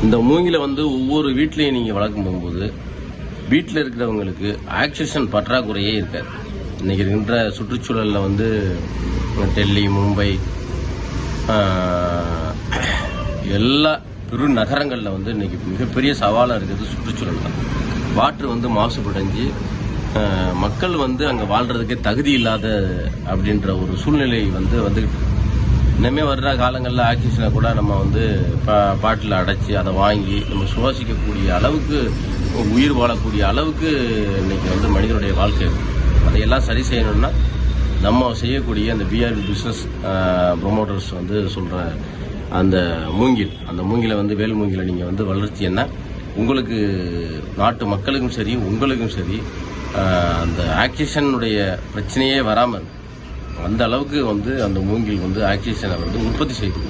இந்த மூங்கில வந்து ஒவ்வொரு வீட்லையும் நீங்கள் வளர்க்கும் போகும்போது வீட்டில் இருக்கிறவங்களுக்கு ஆக்சிஜன் பற்றாக்குறையே இருக்காது. இன்றைக்கி இருக்கின்ற சுற்றுச்சூழலில் வந்து டெல்லி, மும்பை, எல்லா பெரு நகரங்களில் வந்து இன்றைக்கி மிகப்பெரிய சவாலாக இருக்கிறது சுற்றுச்சூழல் தான். வாட்ரு வந்து மாசுபடைஞ்சு மக்கள் வந்து அங்கே வாழ்கிறதுக்கே தகுதி இல்லாத அப்படின்ற ஒரு சூழ்நிலை வந்துக்கிட்டு இருக்கு. இனிமேல் வர்ற காலங்களில் ஆக்சிஜனை கூட நம்ம வந்து பாட்டில் அடைச்சி அதை வாங்கி நம்ம சுவாசிக்கக்கூடிய அளவுக்கு, உயிர் வாழக்கூடிய அளவுக்கு இன்னைக்கு வந்து மனிதனுடைய வாழ்க்கை இருக்குது. அதையெல்லாம் சரி செய்யணும்னா நம்ம செய்யக்கூடிய அந்த பிஆர்பி பிஸ்னஸ் ப்ரொமோட்டர்ஸ் வந்து சொல்கிற அந்த மூங்கிலை வந்து வேல் மூங்கிலை நீங்கள் வந்து வளர்ச்சின்னா உங்களுக்கு, நாட்டு மக்களுக்கும் சரி உங்களுக்கும் சரி அந்த ஆக்சிஜனுடைய பிரச்சனையே வராமல் இருக்கும். அந்த அளவுக்கு வந்து அந்த மூங்கில் வந்து ஆக்சிஜனை வந்து உற்பத்தி செய்து